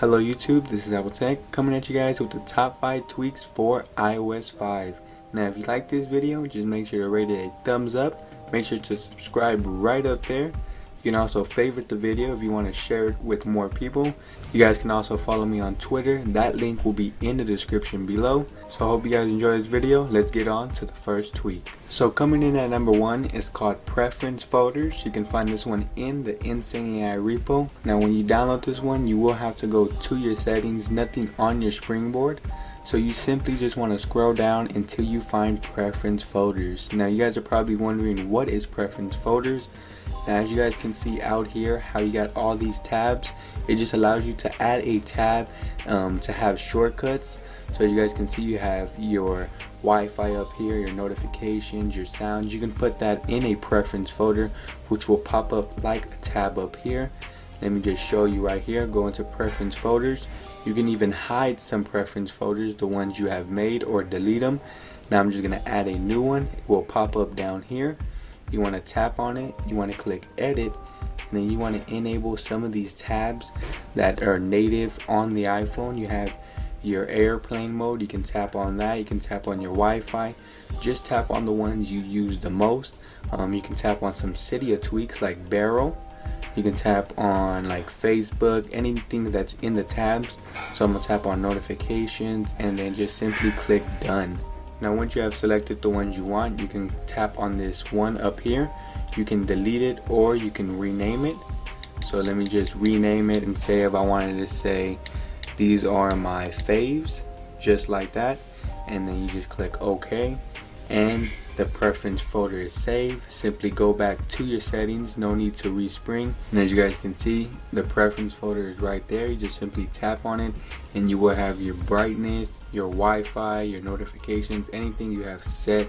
Hello YouTube, this is Apple Tech coming at you guys with the top 5 tweaks for iOS 5. Now if you like this video, just make sure to rate it a thumbs up. Make sure to subscribe right up there. You can also favorite the video if you want to share it with more people. You guys can also follow me on Twitter. That link will be in the description below. So I hope you guys enjoy this video. Let's get on to the first tweak. So coming in at number 1 is called Preference Folders. You can find this one in the Insanely AI repo. Now when you download this one, you will have to go to your settings, nothing on your springboard. So you simply just want to scroll down until you find Preference Folders. Now you guys are probably wondering, what is Preference Folders? Now as you guys can see out here how you got all these tabs, it just allows you to add a tab to have shortcuts. So as you guys can see, you have your Wi-Fi up here, your notifications, your sounds. You can put that in a preference folder which will pop up like a tab up here. Let me just show you right here. Go into preference folders. You can even hide some preference folders, the ones you have made, or delete them. Now I'm just going to add a new one. It will pop up down here. You want to tap on it, you want to click edit, and then you want to enable some of these tabs that are native on the iPhone. You have your airplane mode, you can tap on that. You can tap on your Wi-Fi. Just tap on the ones you use the most. You can tap on some Cydia tweaks like Barrel. You can tap on like Facebook, anything that's in the tabs. So I'm going to tap on notifications and then just simply click done. Now once you have selected the ones you want, you can tap on this one up here. You can delete it or you can rename it. So let me just rename it and say, if I wanted to say these are my faves, just like that, and then you just click OK and the preference folder is saved. Simply go back to your settings, no need to respring, and as you guys can see, the preference folder is right there. You just simply tap on it and you will have your brightness, your Wi-Fi, your notifications, anything you have set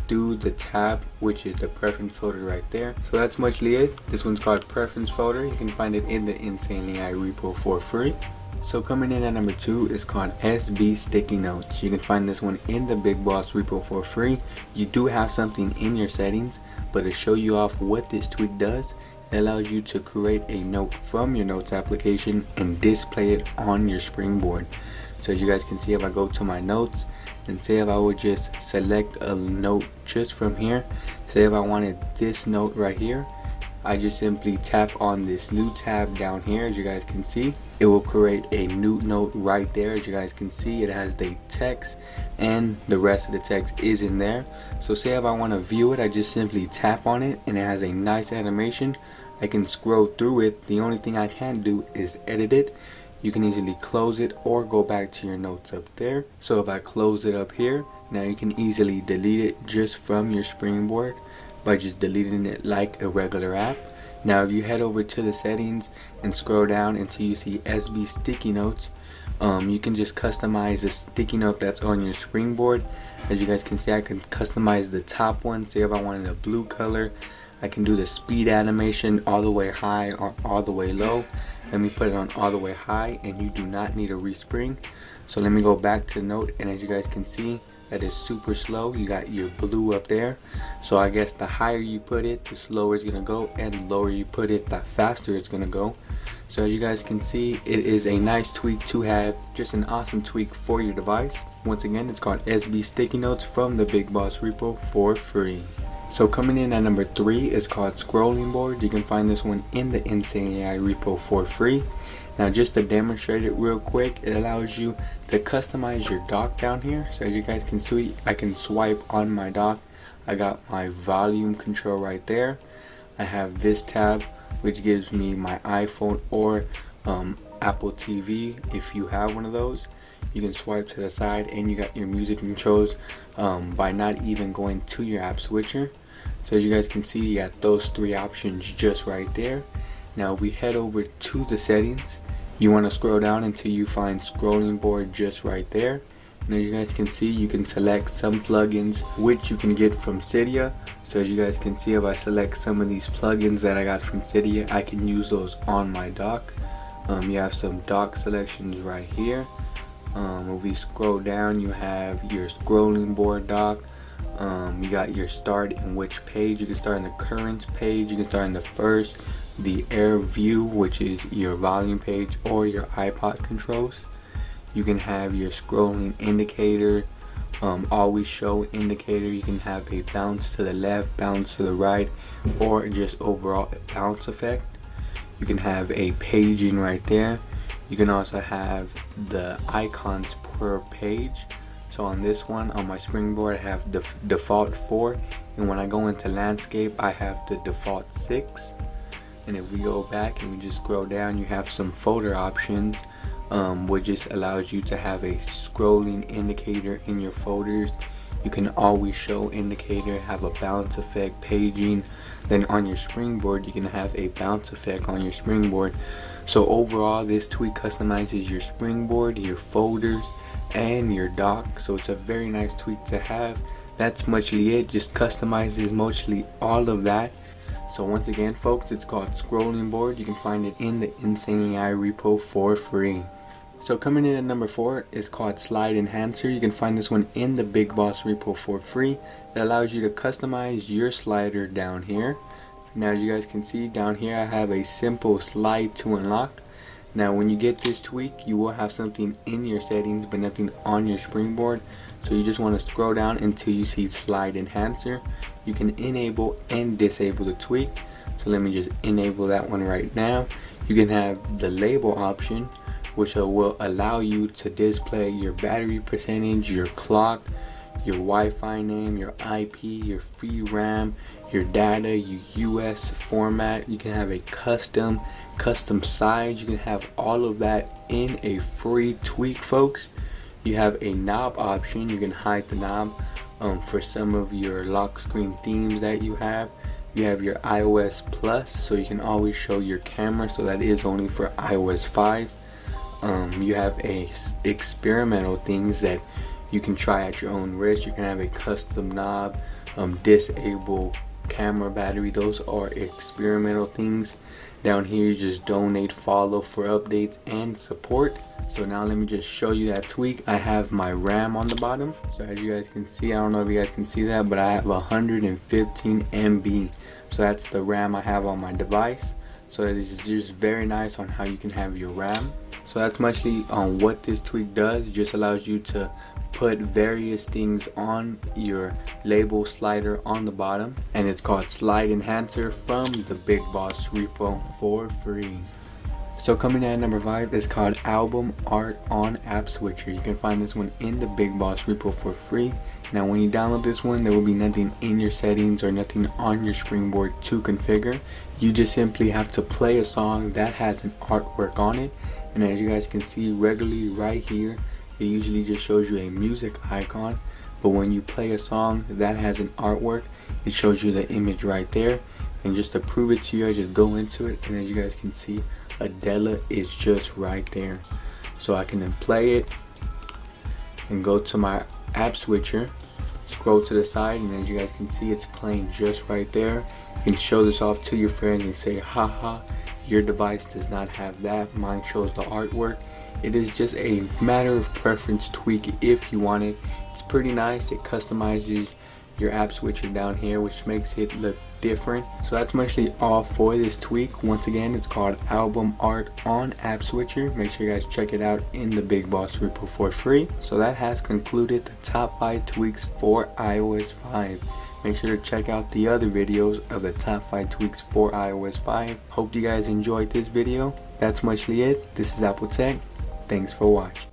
through the tab, which is the preference folder right there. So that's mostly it. This one's called preference folder. You can find it in the Insanely AI repo for free. So coming in at number 2 is called SB Sticky Notes. You can find this one in the Big Boss repo for free. You do have something in your settings, but to show you off what this tweak does, it allows you to create a note from your notes application and display it on your springboard. So as you guys can see, if I go to my notes and say if I would just select a note just from here, say if I wanted this note right here, I just simply tap on this new tab down here. As you guys can see, it will create a new note right there. As you guys can see, it has the text and the rest of the text is in there. So say if I want to view it, I just simply tap on it and it has a nice animation. I can scroll through it. The only thing I can't do is edit it. You can easily close it or go back to your notes up there. So if I close it up here, now you can easily delete it just from your springboard by just deleting it like a regular app. Now if you head over to the settings and scroll down until you see SB Sticky Notes, you can just customize the sticky note that's on your springboard. As you guys can see, I can customize the top one. Say if I wanted a blue color, I can do the speed animation all the way high or all the way low. Let me put it on all the way high and you do not need a respring. So let me go back to the note, and as you guys can see, that is super slow. You got your blue up there. So I guess the higher you put it, the slower it's gonna go, and the lower you put it, the faster it's gonna go. So as you guys can see, it is a nice tweak to have, just an awesome tweak for your device. Once again, it's called SB Sticky Notes from the Big Boss repo for free. So coming in at number 3 is called Scrolling Board. You can find this one in the Insanely AI repo for free. Now just to demonstrate it real quick, it allows you to customize your dock down here. So as you guys can see, I can swipe on my dock. I got my volume control right there. I have this tab which gives me my iPhone or Apple TV if you have one of those. You can swipe to the side and you got your music controls by not even going to your app switcher. So as you guys can see, you got those 3 options just right there. Now we head over to the settings. You want to scroll down until you find Scrolling Board just right there. And as you guys can see, you can select some plugins which you can get from Cydia. So as you guys can see, if I select some of these plugins that I got from Cydia, I can use those on my dock. You have some dock selections right here. If we scroll down, you have your Scrolling Board dock. You got your start in which page. You can start in the current page, you can start in the first, the Air View, which is your volume page or your iPod controls. You can have your scrolling indicator, always show indicator. You can have a bounce to the left, bounce to the right, or just overall bounce effect. You can have a paging right there. You can also have the icons per page. So on this one, on my springboard, I have the default 4, and when I go into landscape, I have the default 6. And if we go back and we just scroll down, you have some folder options, which just allows you to have a scrolling indicator in your folders. You can always show indicator, have a bounce effect, paging. Then on your springboard, you can have a bounce effect on your springboard. So overall, this tweak customizes your springboard, your folders, and your dock. So it's a very nice tweak to have. That's mostly it. Just customizes mostly all of that. So once again, folks, it's called Scrolling Board. You can find it in the Insane AI repo for free. So coming in at number 4 is called Slide Enhancer. You can find this one in the Big Boss repo for free. It allows you to customize your slider down here. Now as you guys can see down here, I have a simple slide to unlock. Now when you get this tweak, you will have something in your settings but nothing on your springboard. So you just want to scroll down until you see Slide Enhancer. You can enable and disable the tweak. So let me just enable that one right now. You can have the label option, which will allow you to display your battery percentage, your clock, your Wi-Fi name, your IP, your free RAM, your data, your US format. You can have a custom size. You can have all of that in a free tweak, folks. You have a knob option. You can hide the knob for some of your lock screen themes that you have. You have your iOS Plus, so you can always show your camera, so that is only for iOS 5. You have a experimental things that you can try at your own risk. You can have a custom knob, disable camera battery. Those are experimental things. Down here, you just donate, follow for updates and support. So now let me just show you that tweak. I have my RAM on the bottom. So as you guys can see, I don't know if you guys can see that, but I have 115 MB. So that's the RAM I have on my device. So it is just very nice on how you can have your RAM. So that's mostly on what this tweak does. It just allows you to put various things on your label slider on the bottom, and it's called Slide Enhancer from the Big Boss repo for free. So coming in at number 5 is called Album Art on App Switcher. You can find this one in the Big Boss repo for free. Now when you download this one, there will be nothing in your settings or nothing on your springboard to configure. You just simply have to play a song that has an artwork on it. And as you guys can see regularly right here, it usually just shows you a music icon. But when you play a song that has an artwork, it shows you the image right there. And just to prove it to you, I just go into it, and as you guys can see, Adela is just right there. So I can then play it and go to my app switcher, scroll to the side, and as you guys can see, it's playing just right there. You can show this off to your friends and say, haha, your device does not have that, mine shows the artwork. It is just a matter of preference tweak if you want it. It's pretty nice. It customizes your app switcher down here, which makes it look different. So that's mostly all for this tweak. Once again, it's called Album Art on App Switcher. Make sure you guys check it out in the Big Boss repo for free. So that has concluded the top 5 tweaks for iOS 5. Make sure to check out the other videos of the top 5 tweaks for iOS 5. Hope you guys enjoyed this video. That's mostly it. This is Apple Tech. Thanks for watching.